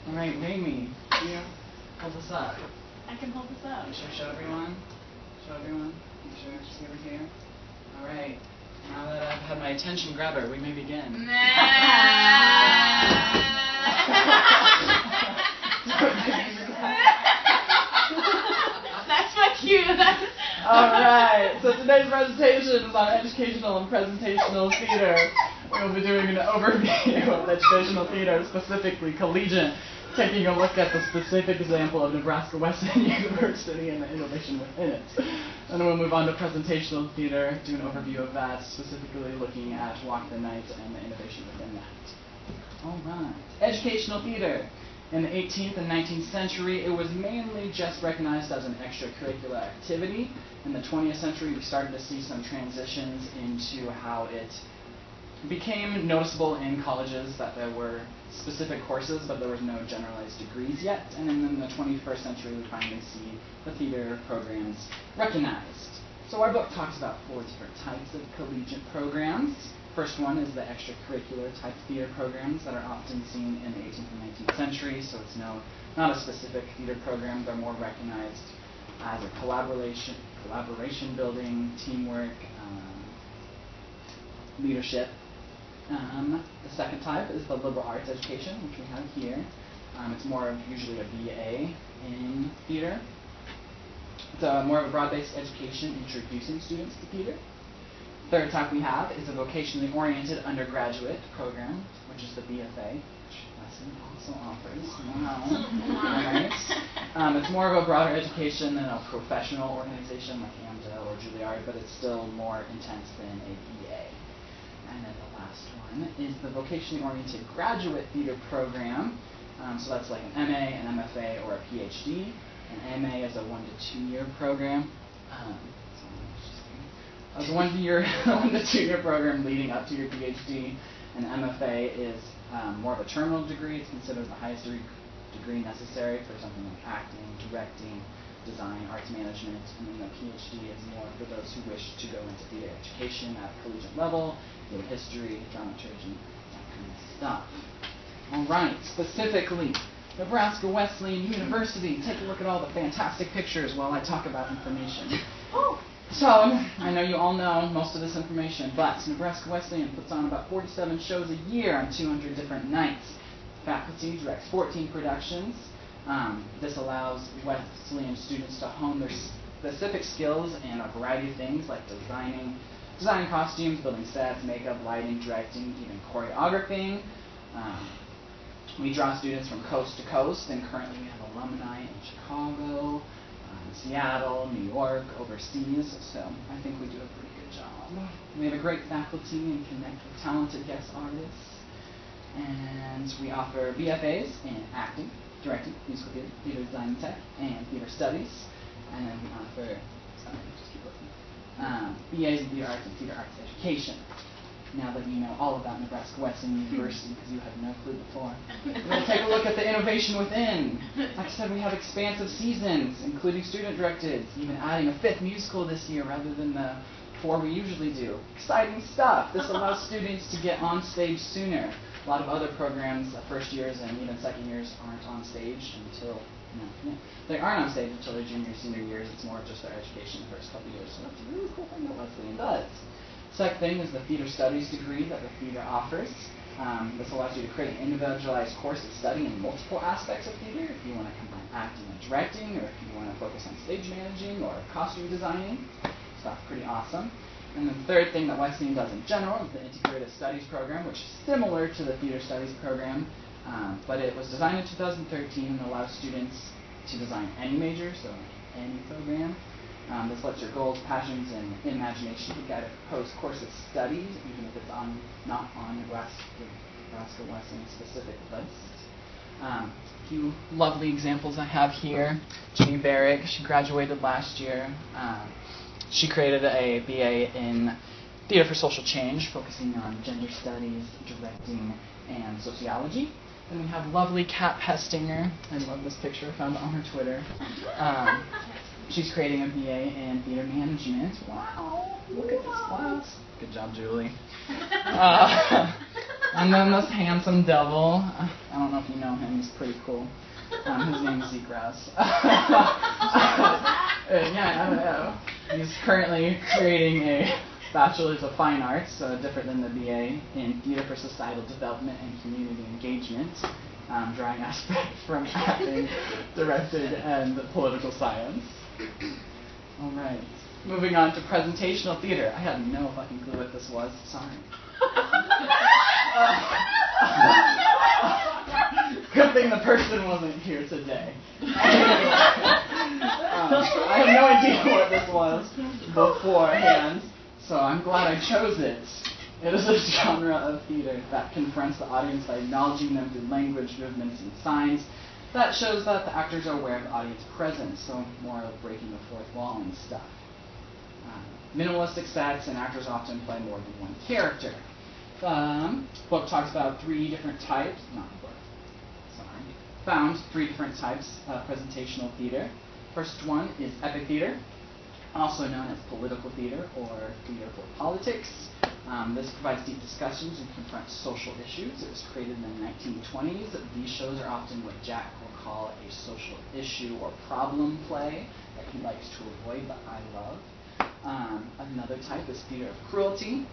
All right, Amy, can you hold this up? I can hold this up. Make sure show everyone. Show everyone. Make sure see over here. All right. Now that I've had my attention grabber, we may begin. That's my cue. All right. So today's presentation is on educational and presentational theater. We'll be doing an overview of educational theater, specifically collegiate, taking a look at the specific example of Nebraska Wesleyan University and the innovation within it. And then we'll move on to presentational theater, do an overview of that, specifically looking at Walk the Night and the innovation within that. All right. Educational theater. In the 18th and 19th century, it was mainly just recognized as an extracurricular activity. In the 20th century, we started to see some transitions into how it became noticeable in colleges that there were specific courses, but there was no generalized degrees yet. And then in the 21st century, we finally see the theater programs recognized. So our book talks about 4 different types of collegiate programs. First one is the extracurricular type theater programs that are often seen in the 18th and 19th century. So it's not a specific theater program. They're more recognized as a collaboration building, teamwork, leadership. The second type is the liberal arts education, which we have here. It's more of usually a BA in theater. It's more of a broad-based education introducing students to theater. Third type we have is a vocationally oriented undergraduate program, which is the BFA, which Wesleyan also offers. Wow. Nice. It's more of a broader education than a professional organization like AMDA or Juilliard, but it's still more intense than a BA. And then the last one is the vocationally oriented graduate theater program. So that's like an MA, an MFA, or a PhD. An MA is a 1 to 2 year program. It's a 1 to 2 year program leading up to your PhD. An MFA is more of a terminal degree. It's considered the highest degree necessary for something like acting, directing, design, arts management. And then the PhD is more for those who wish to go into theater education at a collegiate level, theater history, dramaturgy, that kind of stuff. All right, specifically, Nebraska Wesleyan University. Take a look at all the fantastic pictures while I talk about information. So, I know you all know most of this information, but Nebraska Wesleyan puts on about 47 shows a year on 200 different nights. Faculty directs 14 productions. This allows Wesleyan students to hone their specific skills in a variety of things like designing costumes, building sets, makeup, lighting, directing, even choreographing. We draw students from coast to coast, and currently we have alumni in Chicago, Seattle, New York, overseas, so I think we do a pretty good job. We have a great faculty and connect with talented guest artists, and we offer BFAs in acting, directing, musical theater, theater design and tech, and theater studies, and then we offer, BAs in theater arts and theater arts education. Now that you know all about Nebraska Wesleyan University, because you had no clue before. We're going to take a look at the innovation within. Like I said, we have expansive seasons, including student-directed, even adding a 5th musical this year rather than the 4 we usually do. Exciting stuff. This allows students to get on stage sooner. A lot of other programs, first years and even second years, aren't on stage until, they aren't on stage until their junior, senior years. It's more just their education the first couple years. So that's a really cool thing that Wesleyan does. Second thing is the theater studies degree that the theater offers. This allows you to create an individualized course of study in multiple aspects of theater. If you want to combine acting and directing, or if you want to focus on stage managing or costume designing. So that's pretty awesome. And the third thing that Wesleyan does in general is the integrated studies program, which is similar to the theater studies program, but it was designed in 2013 and allows students to design any major, so any program. This lets your goals, passions, and imagination be guided a proposed course of study, even if it's not on Nebraska Wesleyan specific list. A few lovely examples I have here. Jenny Barrick, she graduated last year. She created a BA in Theater for Social Change, focusing on gender studies, directing, and sociology. Then we have lovely Kat Pestinger. I love this picture. I found it on her Twitter. She's creating a BA in theater management. Wow, look at this class. Good job, Julie. And then this handsome devil, I don't know if you know him, he's pretty cool. His name's Zeke. Yeah, I don't know. He's currently creating a Bachelor's of Fine Arts, so different than the BA, in Theater for Societal Development and Community Engagement, drawing aspects from acting, directing, and political science. All right. Moving on to presentational theater. I had no fucking clue what this was. Sorry. Good thing the person wasn't here today. I had no idea what this was beforehand, so I'm glad I chose it. It is a genre of theater that confronts the audience by acknowledging them through language, movements, and signs. That shows that the actors are aware of the audience presence, so more of breaking the fourth wall and stuff. Minimalistic sets, and actors often play more than one character. Book talks about three different types, found three different types of presentational theater. First one is epic theater, also known as political theater or theater for politics. This provides deep discussions and confronts social issues. It was created in the 1920s. These shows are often what Jack will call a social issue or problem play that he likes to avoid, but I love. Another type is theater of cruelty,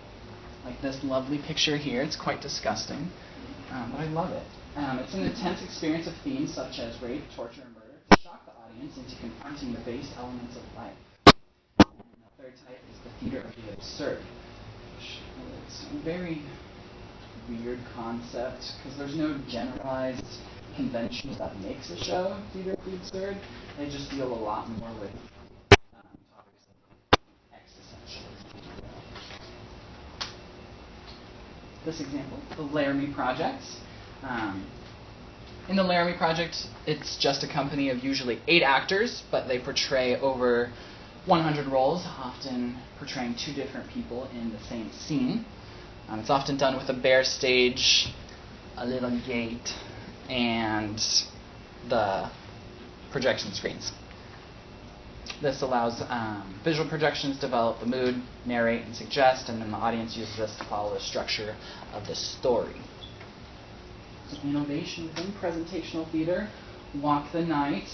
like this lovely picture here. It's quite disgusting, but I love it. It's an intense experience of themes such as rape, torture, and murder to shock the audience into confronting the base elements of life. And the third type is the theater of the absurd, which is a very weird concept because there's no generalized convention that makes a show theater of the absurd. They just deal a lot more with topics of existentialism. This example, the Laramie Project. In the Laramie Project, it's just a company of usually 8 actors, but they portray over 100 roles, often portraying 2 different people in the same scene. It's often done with a bare stage, a little gate, and the projection screens. This allows visual projections to develop the mood, narrate, and suggest, and then the audience uses this to follow the structure of the story. Innovation within presentational theater, Walk the Night.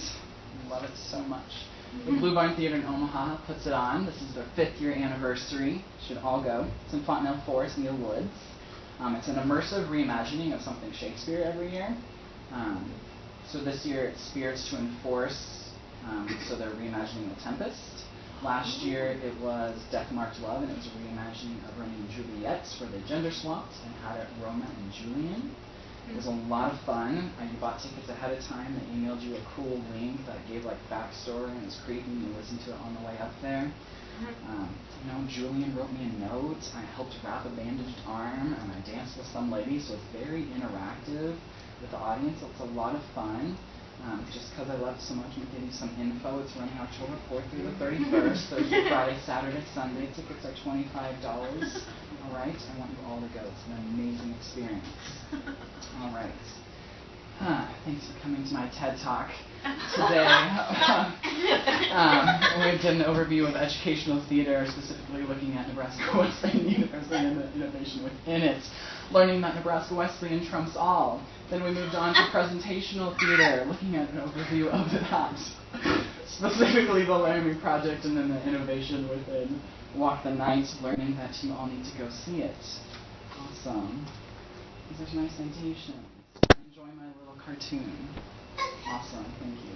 I love it so much. The Blue Barn Theater in Omaha puts it on. This is their 5th year anniversary. Should all go. It's in Fontenelle Forest near Woods. It's an immersive reimagining of something Shakespeare every year. So this year it's Spirits to Enforce, so they're reimagining The Tempest. Last year it was Death Marked Love, and it was a reimagining of Romeo and Juliet's where they gender swapped and had it Roma and Julian. It was a lot of fun. You bought tickets ahead of time. They emailed you a cool link that gave like backstory, and it was creepy. You listened to it on the way up there. Julian wrote me a note. I helped wrap a bandaged arm, and I danced with some lady. So it's very interactive with the audience. It's a lot of fun. Just because I love it so much, I'm giving you some info. It's running October 4th through the 31st, Thursday, Friday, Saturday, Sunday. Tickets are $25. All right, I want you all to go. It's an amazing experience. All right. Thanks for coming to my TED Talk today. We did an overview of educational theater, specifically looking at Nebraska Wesleyan University and the innovation within it, learning that Nebraska Wesleyan trumps all. Then we moved on to presentational theater, looking at an overview of that, specifically the Laramie Project and then the innovation within Walk the Night, learning that you all need to go see it. Awesome. These are nice citations. Enjoy my little cartoon. Awesome. Thank you.